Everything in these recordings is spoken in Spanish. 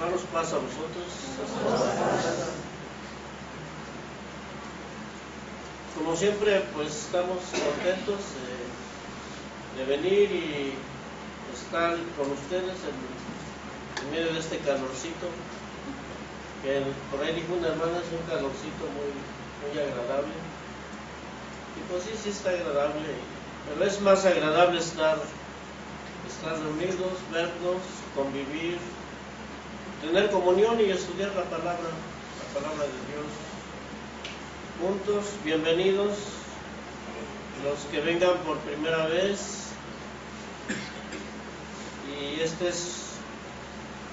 Hermanos, paz a vosotros. Como siempre, pues estamos contentos de venir y estar con ustedes en medio de este calorcito, que por ahí dijo una hermana, es un calorcito muy agradable. Y pues sí está agradable, pero es más agradable estar reunidos, vernos, convivir, tener comunión y estudiar la palabra de Dios juntos. Bienvenidos los que vengan por primera vez, y esta es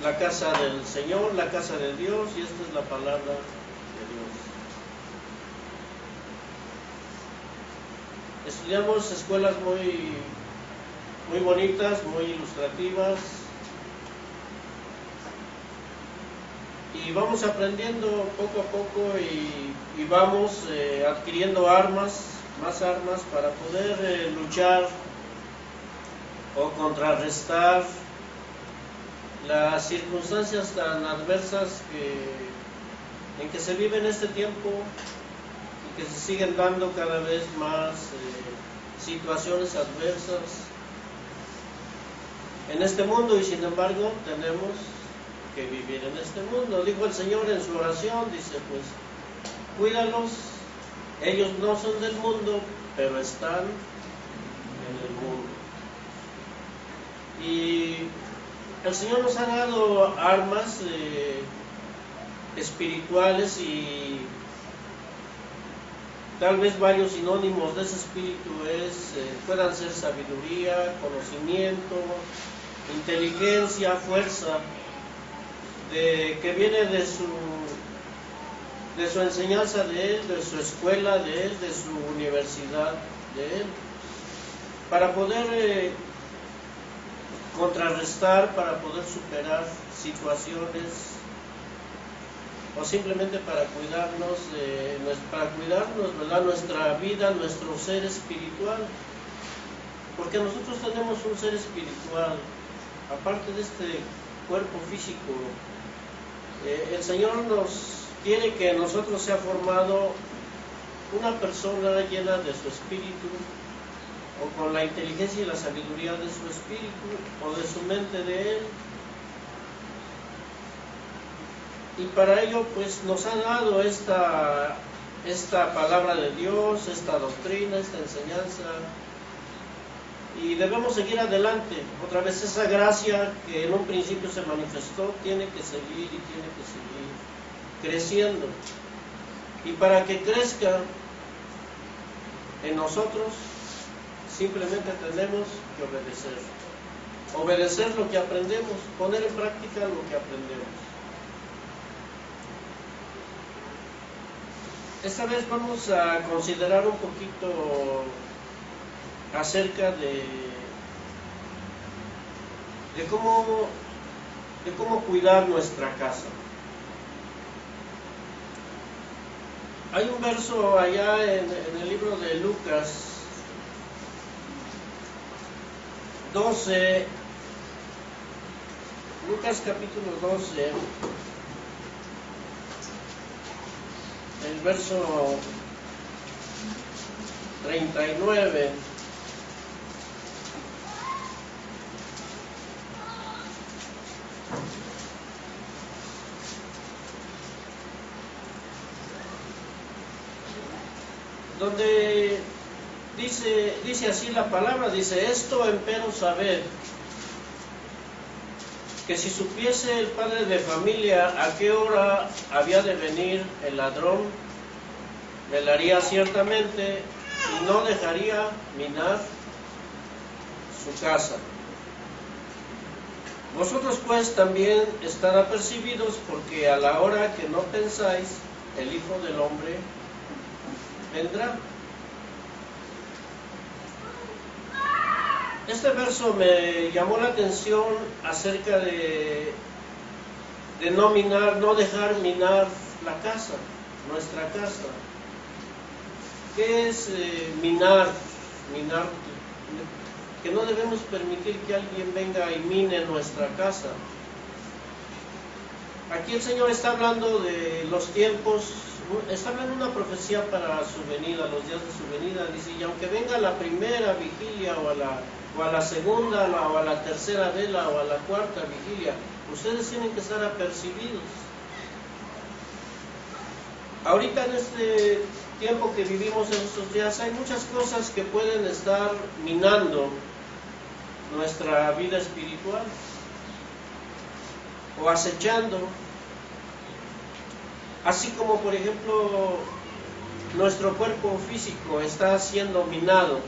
la casa del Señor, la casa de Dios, y esta es la palabra de Dios. Estudiamos escuelas muy bonitas, muy ilustrativas, y vamos aprendiendo poco a poco y vamos adquiriendo más armas para poder luchar o contrarrestar las circunstancias tan adversas en que se vive en este tiempo, y que se siguen dando cada vez más situaciones adversas en este mundo, y sin embargo tenemos que vivir en este mundo. Dijo el Señor en su oración, dice, pues cuídalos, ellos no son del mundo, pero están en el mundo. Y el Señor nos ha dado armas espirituales, y tal vez varios sinónimos de ese espíritu puedan ser sabiduría, conocimiento, inteligencia, fuerza, que viene de su enseñanza de Él, de su escuela de Él, de su universidad de Él, para poder contrarrestar, para poder superar situaciones, o simplemente para cuidarnos, ¿verdad?, nuestra vida, nuestro ser espiritual, porque nosotros tenemos un ser espiritual, aparte de este cuerpo físico. El Señor nos quiere que en nosotros sea formado una persona llena de su espíritu, o con la inteligencia y la sabiduría de su espíritu, o de su mente de Él. Y para ello pues nos ha dado esta palabra de Dios, esta doctrina, esta enseñanza, y debemos seguir adelante. Otra vez esa gracia que en un principio se manifestó tiene que seguir y tiene que seguir creciendo, y para que crezca en nosotros simplemente tenemos que obedecer lo que aprendemos, poner en práctica lo que aprendemos. Esta vez vamos a considerar un poquito acerca de cómo cuidar nuestra casa. Hay un verso allá en el libro de Lucas 12, Lucas capítulo 12, el verso 39. Donde dice así la palabra, dice: esto empero sabed, que si supiese el padre de familia a qué hora había de venir el ladrón, velaría ciertamente y no dejaría minar su casa. Vosotros pues también estad apercibidos, porque a la hora que no pensáis, el Hijo del Hombre vendrá. Este verso me llamó la atención acerca de no dejar minar la casa, nuestra casa. ¿Qué es minar? Minar, que no debemos permitir que alguien venga y mine nuestra casa. Aquí el Señor está hablando de los tiempos, está hablando una profecía para su venida, los días de su venida. Dice, y aunque venga la primera vigilia o a la segunda o a la tercera vela o a la cuarta vigilia, ustedes tienen que estar apercibidos. Ahorita en este tiempo que vivimos en estos días hay muchas cosas que pueden estar minando nuestra vida espiritual o acechando, así como por ejemplo nuestro cuerpo físico está siendo minado.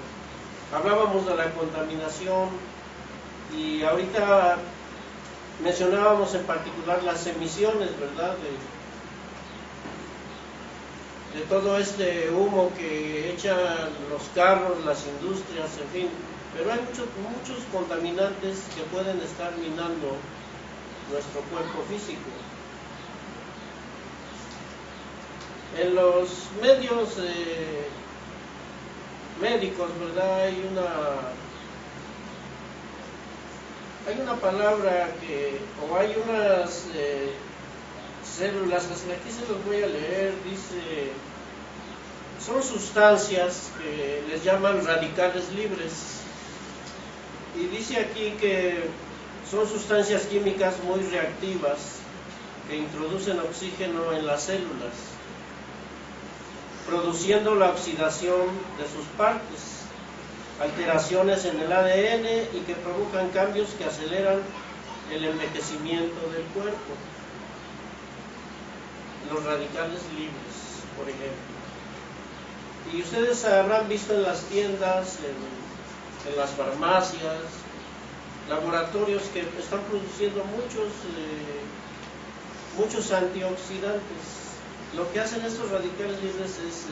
Hablábamos de la contaminación y ahorita mencionábamos en particular las emisiones, ¿verdad? De todo este humo que echan los carros, las industrias, en fin. Pero hay muchos contaminantes que pueden estar minando nuestro cuerpo físico. En los medios médicos, ¿verdad? Hay una palabra o hay unas células, aquí se los voy a leer, dice, son sustancias que les llaman radicales libres, y dice aquí que son sustancias químicas muy reactivas que introducen oxígeno en las células, produciendo la oxidación de sus partes, alteraciones en el ADN y que provocan cambios que aceleran el envejecimiento del cuerpo. Los radicales libres, por ejemplo. Y ustedes habrán visto en las tiendas, en las farmacias, laboratorios que están produciendo muchos antioxidantes. Lo que hacen estos radicales libres es,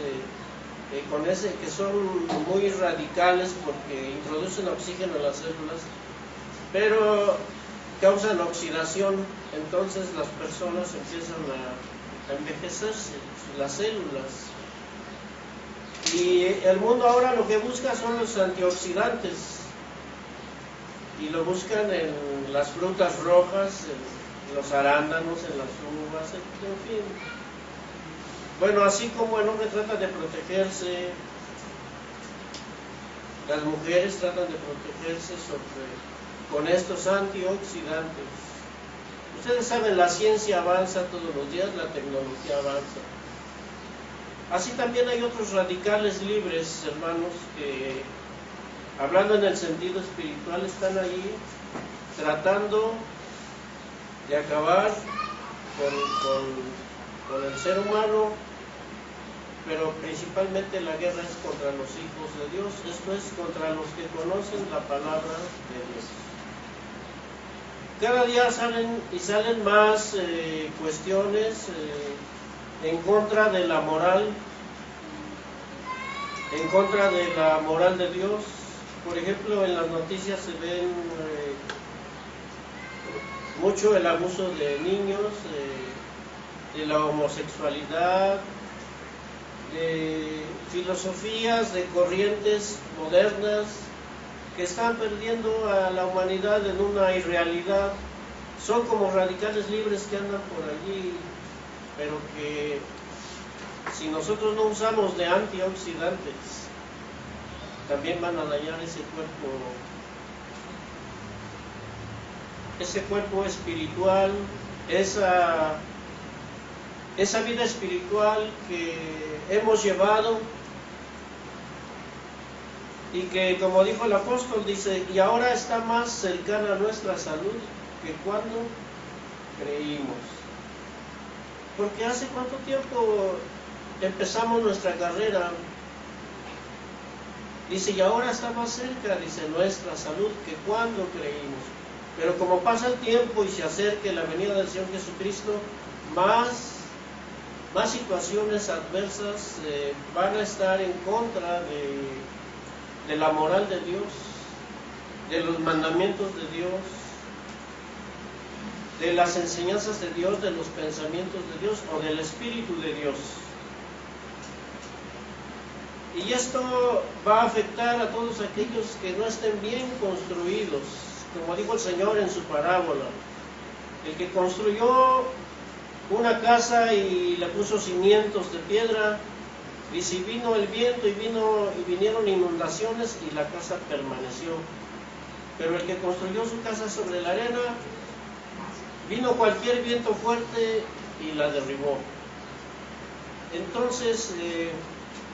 que son muy radicales porque introducen oxígeno en las células, pero causan oxidación, entonces las personas empiezan a envejecerse, las células. Y el mundo ahora lo que busca son los antioxidantes, y lo buscan en las frutas rojas, en los arándanos, en las uvas, en fin. Bueno, así como el hombre trata de protegerse, las mujeres tratan de protegerse con estos antioxidantes. Ustedes saben, la ciencia avanza todos los días, la tecnología avanza. Así también hay otros radicales libres, hermanos, que, hablando en el sentido espiritual, están ahí tratando de acabar con el ser humano, pero principalmente la guerra es contra los hijos de Dios, esto es, contra los que conocen la palabra de Dios. Cada día salen más cuestiones en contra de la moral, de Dios. Por ejemplo, en las noticias se ven mucho el abuso de niños, de la homosexualidad, de filosofías, de corrientes modernas que están perdiendo a la humanidad en una irrealidad. Son como radicales libres que andan por allí, pero que si nosotros no usamos de antioxidantes, también van a dañar ese cuerpo espiritual, esa vida espiritual que hemos llevado, y que, como dijo el apóstol, dice, y ahora está más cercana a nuestra salud que cuando creímos. Porque hace cuánto tiempo empezamos nuestra carrera, dice, y ahora está más cerca, dice, nuestra salud que cuando creímos. Pero como pasa el tiempo y se acerque la venida del Señor Jesucristo, más situaciones adversas van a estar en contra de la moral de Dios, de los mandamientos de Dios, de las enseñanzas de Dios, de los pensamientos de Dios o del Espíritu de Dios. Y esto va a afectar a todos aquellos que no estén bien construidos, como dijo el Señor en su parábola. El que construyó una casa y le puso cimientos de piedra. Dice, y vino el viento y vinieron inundaciones y la casa permaneció. Pero el que construyó su casa sobre la arena, vino cualquier viento fuerte y la derribó. Entonces,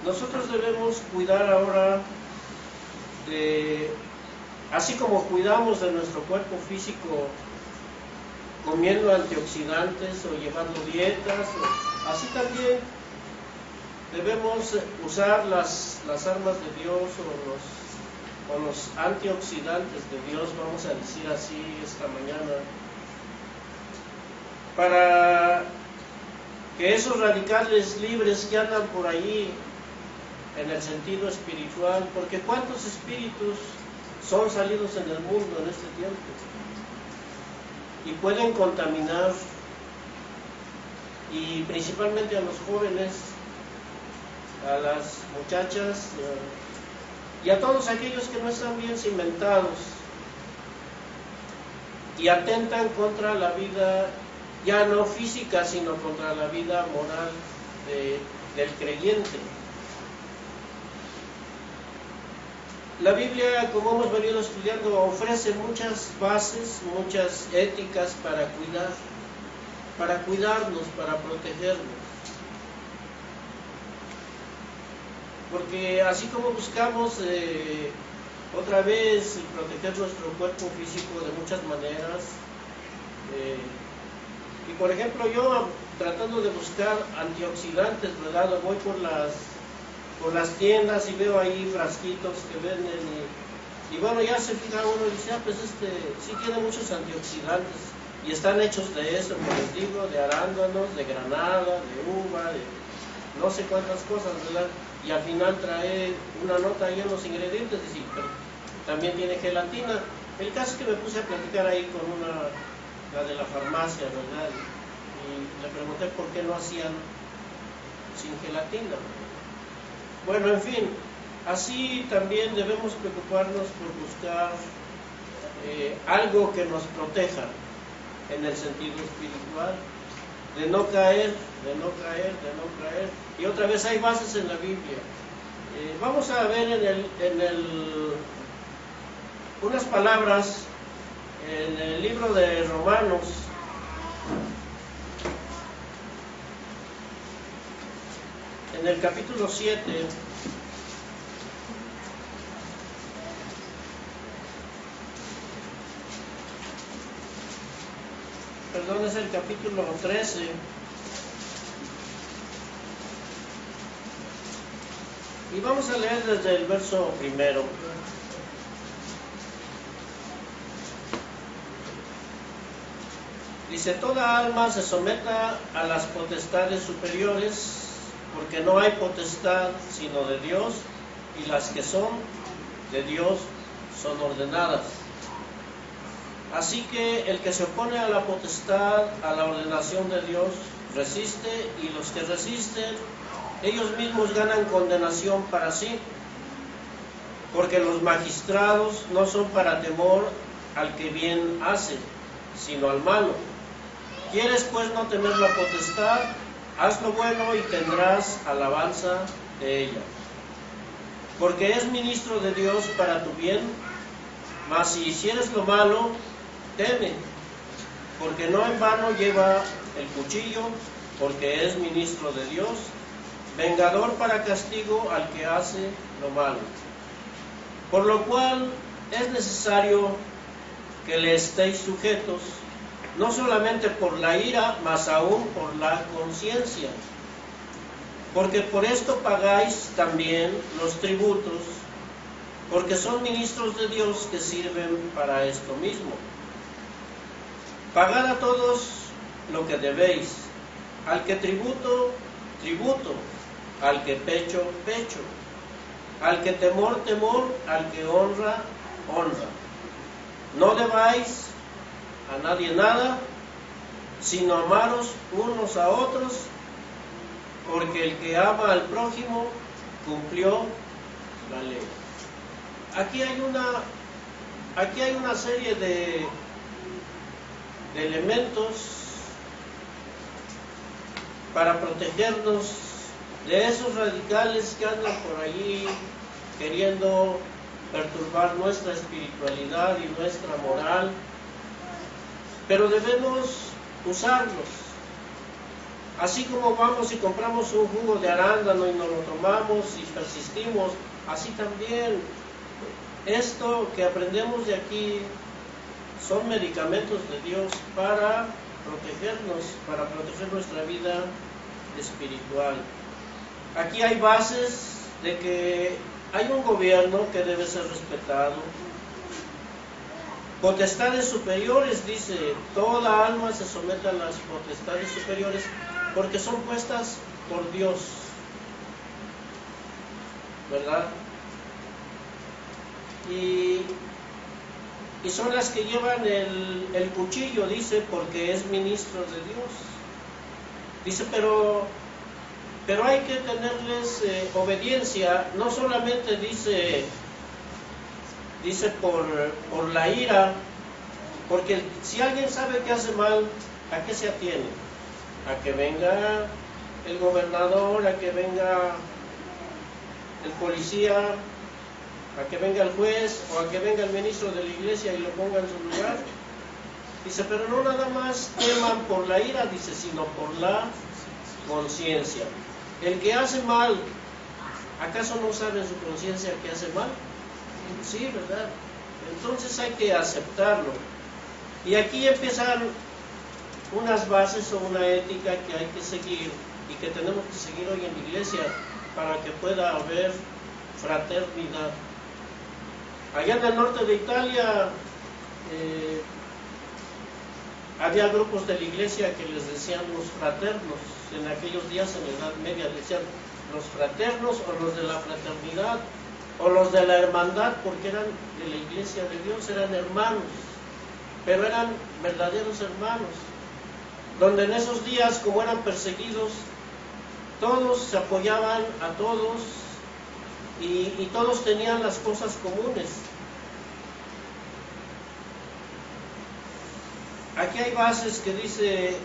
nosotros debemos cuidar ahora así como cuidamos de nuestro cuerpo físico comiendo antioxidantes o llevando dietas, así también debemos usar las armas de Dios o los antioxidantes de Dios, vamos a decir así esta mañana, para que esos radicales libres que andan por ahí en el sentido espiritual, porque ¿cuántos espíritus son salidos en el mundo en este tiempo? Y pueden contaminar, y principalmente a los jóvenes, a las muchachas y a todos aquellos que no están bien cimentados y atentan contra la vida, ya no física, sino contra la vida moral del creyente. La Biblia, como hemos venido estudiando, ofrece muchas bases, muchas éticas para cuidarnos, para protegernos. Porque así como buscamos otra vez proteger nuestro cuerpo físico de muchas maneras, y por ejemplo yo tratando de buscar antioxidantes, ¿verdad? Voy por las tiendas y veo ahí frasquitos que venden y bueno, ya se fija uno y dice, pues sí tiene muchos antioxidantes y están hechos de eso, como les digo, de arándanos, de granada, de uva, de no sé cuántas cosas, ¿verdad? Y al final trae una nota ahí en los ingredientes, y sí, pero también tiene gelatina. El caso es que me puse a platicar ahí con la de la farmacia, ¿verdad? Y le pregunté por qué no hacían sin gelatina. Bueno, en fin, así también debemos preocuparnos por buscar algo que nos proteja en el sentido espiritual, de no caer. Y otra vez hay bases en la Biblia. Vamos a ver unas palabras en el libro de Romanos, en el capítulo 7, perdón, es el capítulo 13, y vamos a leer desde el verso primero. Dice, toda alma se someta a las potestades superiores, porque no hay potestad sino de Dios, y las que son de Dios son ordenadas. Así que el que se opone a la potestad, a la ordenación de Dios, resiste, y los que resisten, ellos mismos ganan condenación para sí, porque los magistrados no son para temor al que bien hace, sino al malo. ¿Quieres pues no tener la potestad? Haz lo bueno y tendrás alabanza de ella. Porque es ministro de Dios para tu bien, mas si hicieres lo malo, teme, porque no en vano lleva el cuchillo, porque es ministro de Dios, vengador para castigo al que hace lo malo. Por lo cual es necesario que le estéis sujetos, no solamente por la ira, mas aún por la conciencia. Porque por esto pagáis también los tributos, porque son ministros de Dios que sirven para esto mismo. Pagad a todos lo que debéis, al que tributo, tributo, al que pecho, pecho, al que temor, temor, al que honra, honra. No debáis a nadie nada, sino amaros unos a otros, porque el que ama al prójimo cumplió la ley. Aquí hay una serie de elementos para protegernos de esos radicales que andan por allí queriendo perturbar nuestra espiritualidad y nuestra moral, pero debemos usarlos. Así como vamos y compramos un jugo de arándano y nos lo tomamos y persistimos, así también esto que aprendemos de aquí son medicamentos de Dios para protegernos, para proteger nuestra vida espiritual. Aquí hay bases de que hay un gobierno que debe ser respetado. Potestades superiores, dice, toda alma se somete a las potestades superiores porque son puestas por Dios, ¿verdad? Y son las que llevan el cuchillo, dice, porque es ministro de Dios. Dice, pero hay que tenerles obediencia, no solamente dice por la ira, porque si alguien sabe que hace mal, ¿a qué se atiene? A que venga el gobernador, a que venga el policía, a que venga el juez o a que venga el ministro de la iglesia y lo ponga en su lugar. Dice, pero no nada más teman por la ira, dice, sino por la conciencia. El que hace mal, ¿acaso no sabe en su conciencia que hace mal? Sí, ¿verdad? Entonces hay que aceptarlo. Y aquí empiezan unas bases o una ética que hay que seguir y que tenemos que seguir hoy en la iglesia para que pueda haber fraternidad. Allá en el norte de Italia había grupos de la iglesia que les decían los fraternos. En aquellos días, en la Edad Media, decían los fraternos o los de la fraternidad o los de la hermandad, porque eran de la iglesia de Dios, eran hermanos, pero eran verdaderos hermanos, donde en esos días, como eran perseguidos, todos se apoyaban a todos y todos tenían las cosas comunes. Aquí hay bases que dice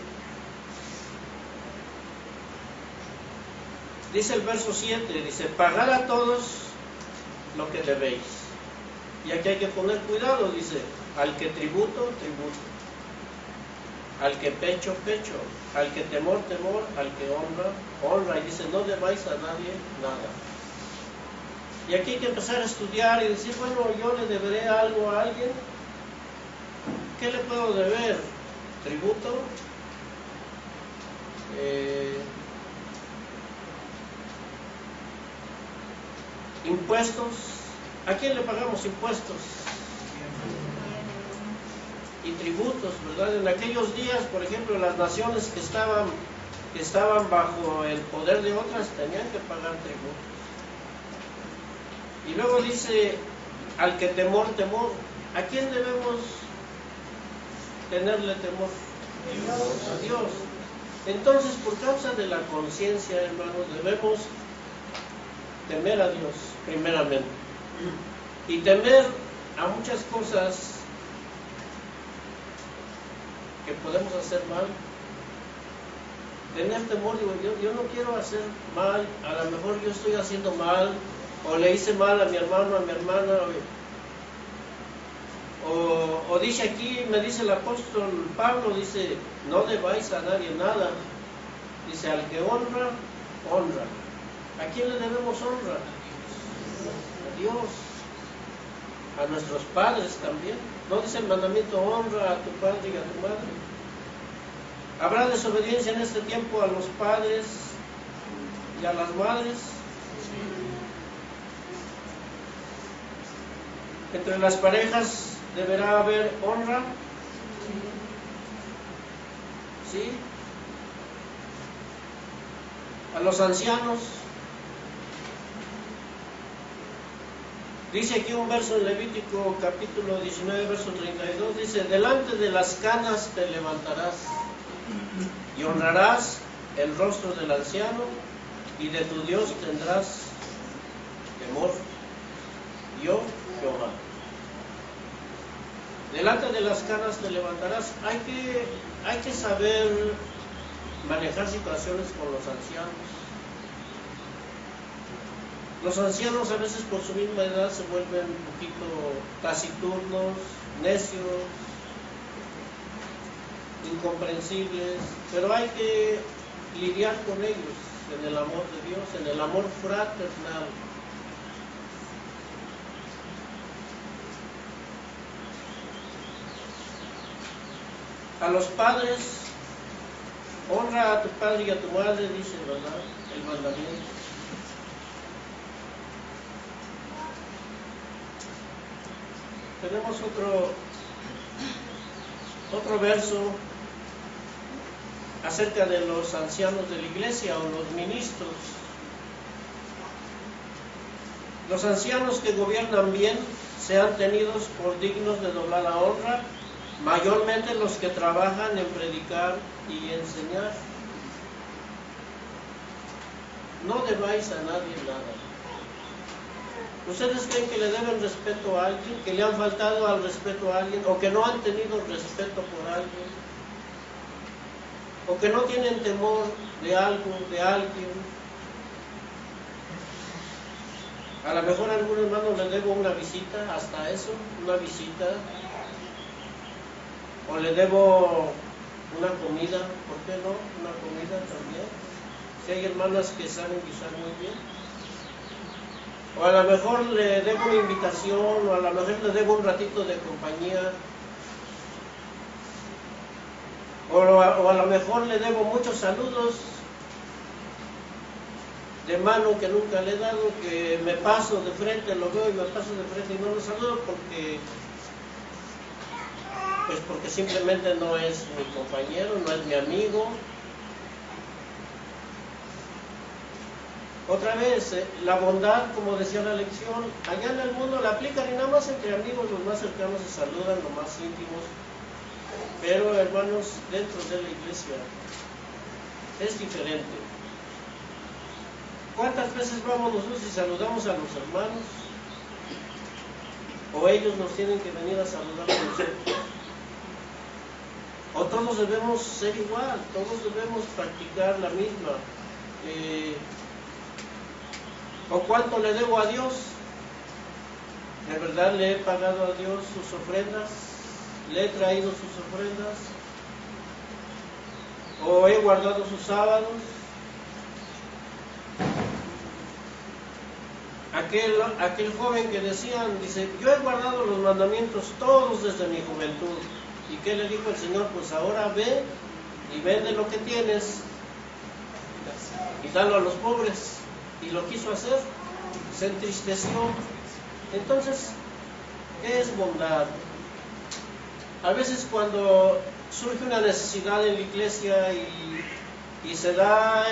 el verso 7, dice, pagad a todos lo que debéis. Y aquí hay que poner cuidado, dice, al que tributo, tributo, al que pecho, pecho, al que temor, temor, al que honra, honra. Y dice, no debáis a nadie nada. Y aquí hay que empezar a estudiar y decir, bueno, yo le deberé algo a alguien. ¿Qué le puedo deber? Tributo, impuestos. ¿A quién le pagamos impuestos? Y tributos, ¿verdad? En aquellos días, por ejemplo, las naciones que estaban bajo el poder de otras tenían que pagar tributos. Y luego dice, al que temor, temor. ¿A quién debemos tenerle temor? A Dios. Entonces, por causa de la conciencia, hermanos, debemos temer a Dios, primeramente. Y temer a muchas cosas que podemos hacer mal. Tener temor, digo, yo no quiero hacer mal, a lo mejor yo estoy haciendo mal, o le hice mal a mi hermano, a mi hermana, o dice aquí, me dice el apóstol Pablo, dice, no debáis a nadie nada. Dice, al que honra, honra. ¿A quién le debemos honra? A Dios. A nuestros padres también. ¿No dice el mandamiento, honra a tu padre y a tu madre? ¿Habrá desobediencia en este tiempo a los padres y a las madres? Entre las parejas deberá haber honra. ¿Sí? A los ancianos. Dice aquí un verso en Levítico capítulo 19, verso 32, dice, delante de las canas te levantarás y honrarás el rostro del anciano y de tu Dios tendrás temor. Yo, Jehová. Delante de las canas te levantarás. Hay que saber manejar situaciones con los ancianos. Los ancianos a veces por su misma edad se vuelven un poquito taciturnos, necios, incomprensibles, pero hay que lidiar con ellos en el amor de Dios, en el amor fraternal. A los padres, honra a tu padre y a tu madre, dice, ¿verdad?, el mandamiento. Tenemos otro verso acerca de los ancianos de la iglesia o los ministros. Los ancianos que gobiernan bien sean tenidos por dignos de doblada honra, mayormente los que trabajan en predicar y enseñar. No debáis a nadie nada. ¿Ustedes creen que le deben respeto a alguien, que le han faltado al respeto a alguien, o que no han tenido respeto por alguien, o que no tienen temor de algo, de alguien? A lo mejor a algún hermano le debo una visita, hasta eso, una visita, o le debo una comida, ¿por qué no? Una comida también. Si hay hermanas que saben guisar muy bien. O a lo mejor le debo una invitación, o a lo mejor le debo un ratito de compañía, o a lo mejor le debo muchos saludos de mano que nunca le he dado, que me paso de frente, lo veo y me paso de frente y no lo saludo porque simplemente no es mi compañero, no es mi amigo. Otra vez, la bondad, como decía la lección, allá en el mundo la aplican y nada más entre amigos, los más cercanos se saludan, los más íntimos. Pero hermanos, dentro de la iglesia es diferente. ¿Cuántas veces vamos nosotros y saludamos a los hermanos? ¿O ellos nos tienen que venir a saludar a nosotros? ¿O todos debemos ser igual? ¿Todos debemos practicar la misma? ¿O cuánto le debo a Dios? ¿De verdad le he pagado a Dios sus ofrendas? ¿Le he traído sus ofrendas? ¿O he guardado sus sábados? Aquel joven que decían, dice, yo he guardado los mandamientos todos desde mi juventud. ¿Y qué le dijo el Señor? Pues ahora ve y vende lo que tienes y dalo a los pobres. Y lo quiso hacer, se entristeció. Entonces, ¿qué es bondad? A veces cuando surge una necesidad en la iglesia y se da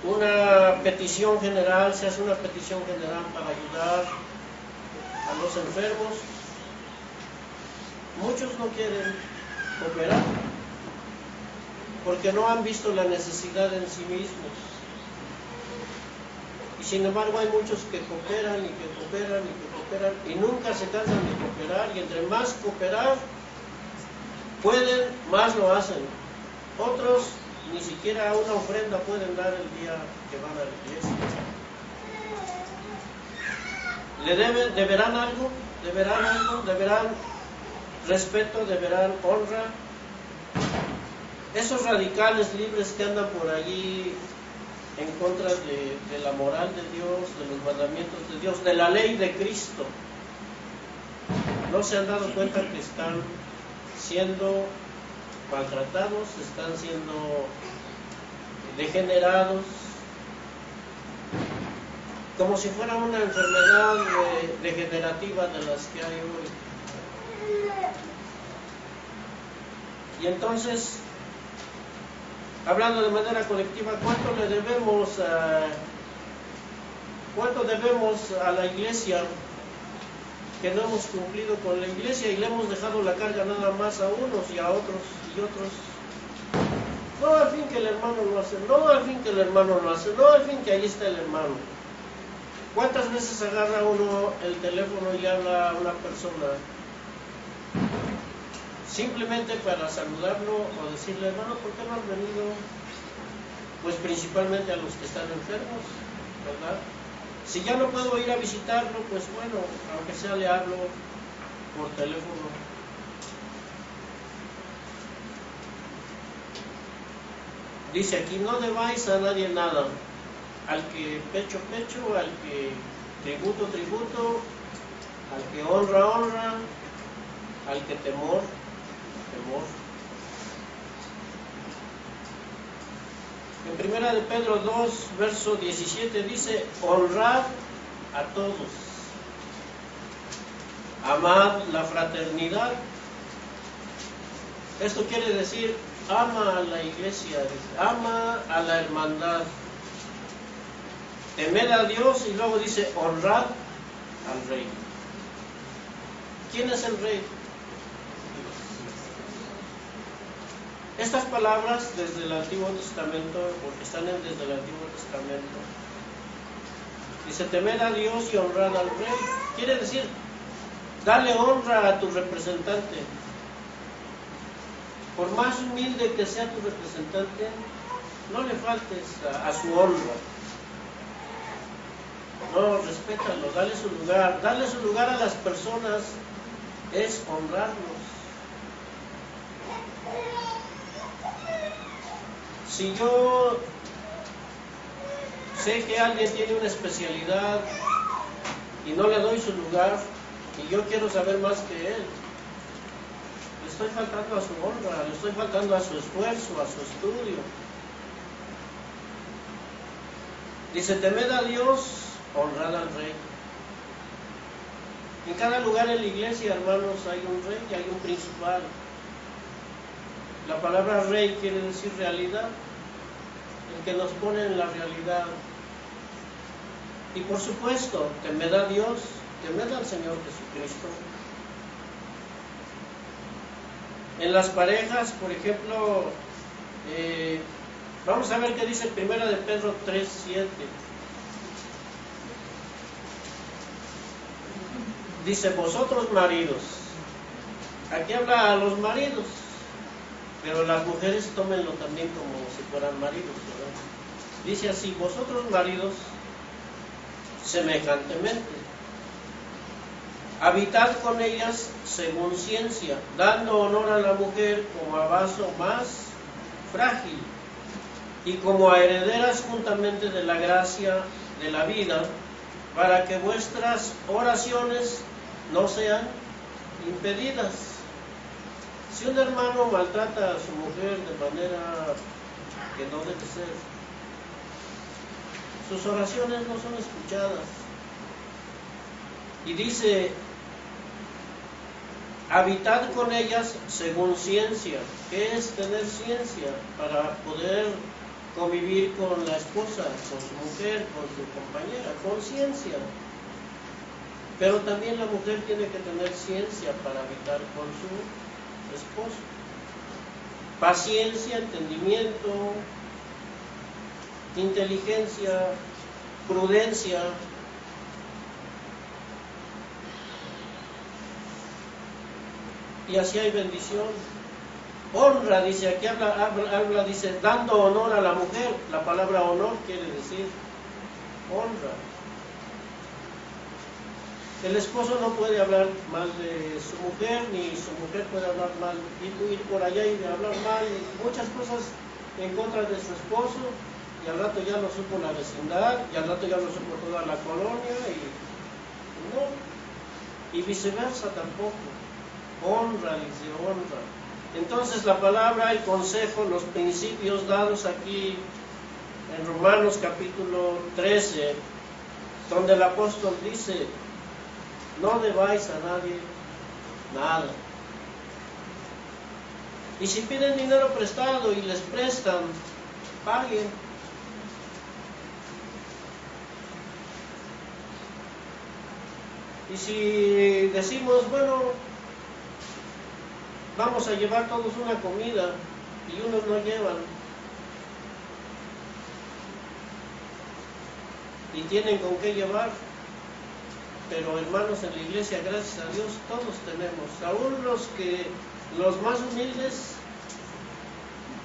una petición general, se hace una petición general para ayudar a los enfermos, muchos no quieren cooperar porque no han visto la necesidad en sí mismos. Y sin embargo hay muchos que cooperan y que cooperan y que cooperan y nunca se cansan de cooperar, y entre más cooperar pueden, más lo hacen. Otros ni siquiera una ofrenda pueden dar el día que van a la iglesia. ¿Deberán algo? ¿Deberán respeto? ¿Deberán honra? Esos radicales libres que andan por allí en contra de la moral de Dios, de los mandamientos de Dios, de la ley de Cristo, ¿no se han dado cuenta que están siendo maltratados, están siendo degenerados, como si fuera una enfermedad degenerativa de las que hay hoy? Y entonces, hablando de manera colectiva, ¿cuánto debemos a la iglesia que no hemos cumplido con la iglesia y le hemos dejado la carga nada más a unos y a otros y otros? No, al fin que el hermano lo hace, no, al fin que el hermano lo hace, no, al fin que ahí está el hermano. ¿Cuántas veces agarra uno el teléfono y habla a una persona simplemente para saludarlo o decirle, hermano, ¿por qué no has venido? Pues principalmente a los que están enfermos, ¿verdad? Si ya no puedo ir a visitarlo, pues bueno, aunque sea le hablo por teléfono. Dice aquí, no debáis a nadie nada, al que pecho, pecho, al que tributo, tributo, al que honra, honra, al que temor, temor. En primera de Pedro 2, verso 17 dice, honrad a todos, amad la fraternidad. Esto quiere decir, ama a la iglesia, ama a la hermandad, temed a Dios, y luego dice, honrad al rey. ¿Quién es el rey? Estas palabras desde el Antiguo Testamento, porque están desde el Antiguo Testamento, dice, temed a Dios y honrad al rey. Quiere decir, dale honra a tu representante. Por más humilde que sea tu representante, no le faltes a su honra. No, respétalo, dale su lugar. Darle su lugar a las personas es honrarlos. Si yo sé que alguien tiene una especialidad y no le doy su lugar, y yo quiero saber más que él, le estoy faltando a su honra, le estoy faltando a su esfuerzo, a su estudio. Dice, temed a Dios, honrad al rey. En cada lugar en la iglesia, hermanos, hay un rey y hay un principal. La palabra rey quiere decir realidad, el que nos pone en la realidad. Y por supuesto, temed a Dios, temed al Señor Jesucristo. En las parejas, por ejemplo, vamos a ver qué dice primera de Pedro 3:7. Dice, vosotros maridos. Aquí habla a los maridos, pero las mujeres tómenlo también como si fueran maridos, ¿verdad? Dice así, vosotros maridos, semejantemente, habitad con ellas según ciencia, dando honor a la mujer como a vaso más frágil y como a herederas juntamente de la gracia de la vida, para que vuestras oraciones no sean impedidas. Si un hermano maltrata a su mujer de manera que no debe ser, sus oraciones no son escuchadas. Y dice, habitad con ellas según ciencia. ¿Qué es tener ciencia? Para poder convivir con la esposa, con su mujer, con su compañera, con ciencia. Pero también la mujer tiene que tener ciencia para habitar con su esposo. Paciencia, entendimiento, inteligencia, prudencia. Y así hay bendición. Honra, dice, aquí habla, dice, dando honor a la mujer. La palabra honor quiere decir honra. El esposo no puede hablar mal de su mujer, ni su mujer puede hablar mal, ir por allá y hablar mal, muchas cosas en contra de su esposo, y al rato ya lo supo la vecindad, y al rato ya lo supo toda la colonia, y no, y viceversa tampoco. Honra, dice, honra. Entonces la palabra, el consejo, los principios dados aquí en Romanos capítulo 13, donde el apóstol dice, no debáis a nadie nada. Y si piden dinero prestado y les prestan, paguen. Y si decimos, bueno, vamos a llevar todos una comida y unos no llevan, y tienen con qué llevar, pero hermanos en la iglesia, gracias a Dios, todos tenemos, aún los más humildes,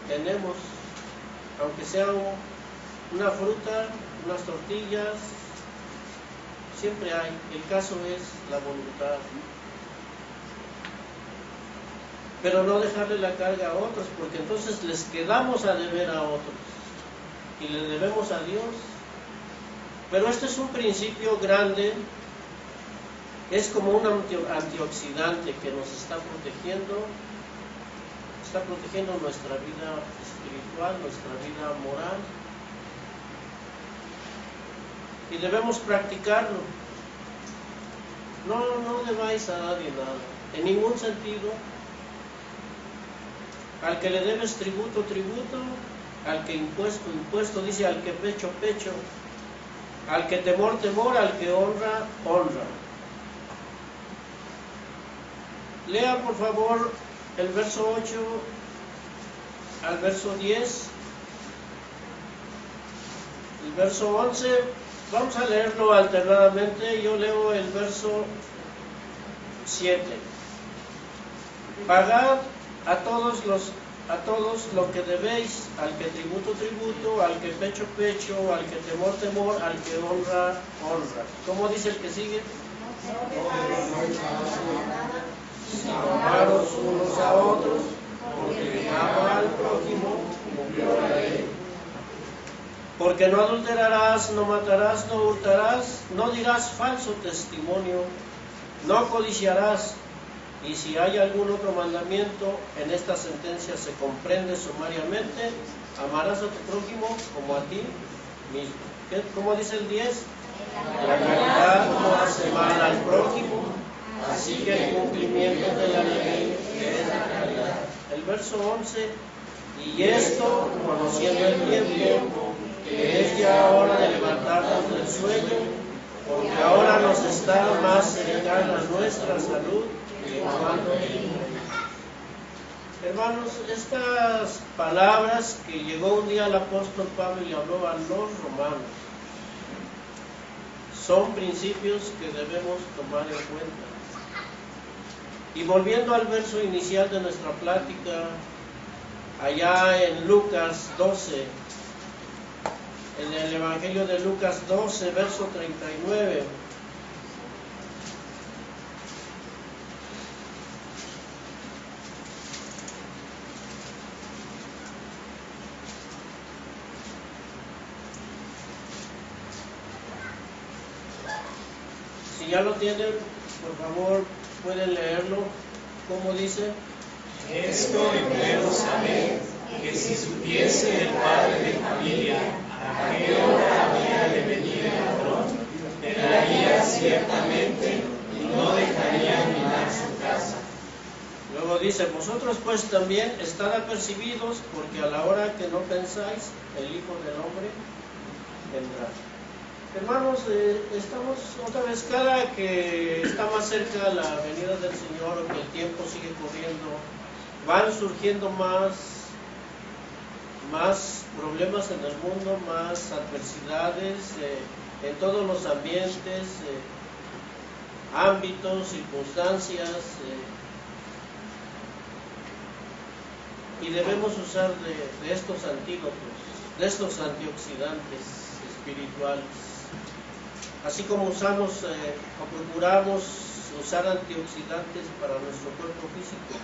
tenemos, aunque sea una fruta, unas tortillas, siempre hay. El caso es la voluntad. Pero no dejarle la carga a otros, porque entonces les quedamos a deber a otros y le debemos a Dios. Pero este es un principio grande, es como un antioxidante que nos está protegiendo nuestra vida espiritual, nuestra vida moral, y debemos practicarlo. No debáis a nadie nada, en ningún sentido. Al que le debes tributo, tributo, al que impuesto, impuesto, dice, al que pecho, pecho, al que temor, temor, al que honra, honra. Lea por favor el verso 8 al verso 10, el verso 11, vamos a leerlo alternadamente. Yo leo el verso 7. Pagad a todos lo que debéis, al que tributo, tributo, al que pecho, pecho, al que temor, temor, al que honra, honra. ¿Cómo dice el que sigue? Amaros unos a otros, porque ama al prójimo como a él. Porque no adulterarás, no matarás, no hurtarás, no dirás falso testimonio, no codiciarás. Y si hay algún otro mandamiento, en esta sentencia se comprende sumariamente: amarás a tu prójimo como a ti mismo. ¿Cómo dice el 10? La caridad no hace mal al prójimo, así que el cumplimiento de la ley es la caridad. El verso 11, y esto, conociendo el tiempo, que es ya hora de levantarnos del sueño, porque ahora nos está más cercana nuestra salud que cuando vino. Hermanos, estas palabras que llegó un día el apóstol Pablo y habló a los romanos, son principios que debemos tomar en cuenta. Y volviendo al verso inicial de nuestra plática, allá en Lucas 12, en el Evangelio de Lucas 12, verso 39, si ya lo tienen, por favor, pueden leerlo. ¿Cómo dice? Esto empero saber, que si supiese el padre de familia a qué hora había de venir el ladrón, velaría ciertamente y no dejaría minar su casa. Luego dice, vosotros pues también estad apercibidos, porque a la hora que no pensáis, el Hijo del Hombre vendrá. Hermanos, estamos otra vez, cada que está más cerca la venida del Señor, o que el tiempo sigue corriendo, van surgiendo más problemas en el mundo, más adversidades en todos los ambientes, ámbitos, circunstancias, y debemos usar de estos antídotos, de estos antioxidantes espirituales. Así como usamos o procuramos usar antioxidantes para nuestro cuerpo físico,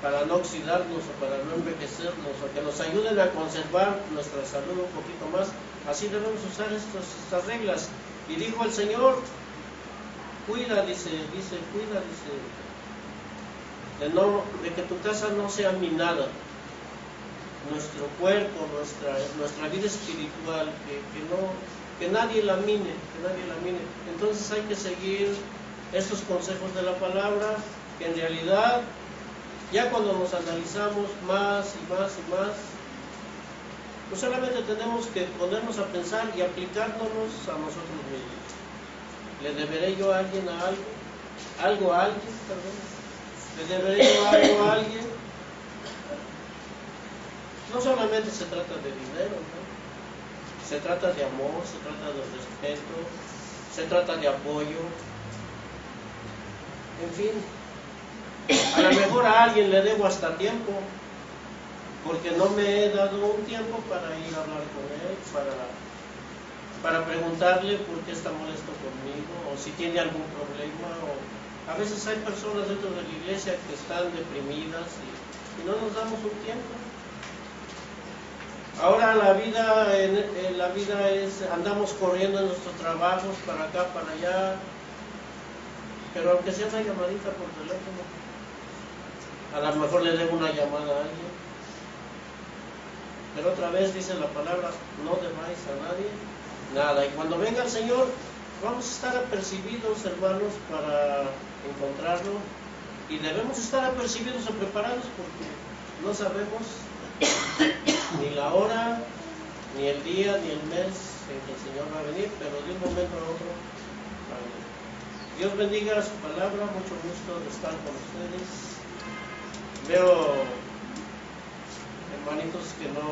para no oxidarnos o para no envejecernos, o que nos ayuden a conservar nuestra salud un poquito más, así debemos usar estas reglas. Y dijo el Señor, cuida, dice, de que tu casa no sea minada, nuestro cuerpo, nuestra vida espiritual, que nadie la mine, Entonces hay que seguir estos consejos de la palabra, que en realidad, ya cuando nos analizamos más y más, pues solamente tenemos que ponernos a pensar y aplicándonos a nosotros mismos. ¿Le deberé yo a alguien algo a alguien? ¿Le deberé yo algo a alguien? No solamente se trata de dinero, ¿no? Se trata de amor, se trata de respeto, se trata de apoyo, en fin. A lo mejor a alguien le debo hasta tiempo, porque no me he dado un tiempo para ir a hablar con él, para preguntarle por qué está molesto conmigo, o si tiene algún problema. O a veces hay personas dentro de la iglesia que están deprimidas y no nos damos un tiempo. Ahora la vida es, andamos corriendo en nuestros trabajos para acá, para allá, pero aunque sea una llamadita por teléfono, a lo mejor le debo una llamada a alguien. Pero otra vez dice la palabra, no debáis a nadie nada. Y cuando venga el Señor, vamos a estar apercibidos, hermanos, para encontrarlo. Y debemos estar apercibidos o preparados, porque no sabemos ni la hora, ni el día, ni el mes en que el Señor va a venir, pero de un momento a otro va a venir. Dios bendiga su palabra, mucho gusto de estar con ustedes. Veo hermanitos que no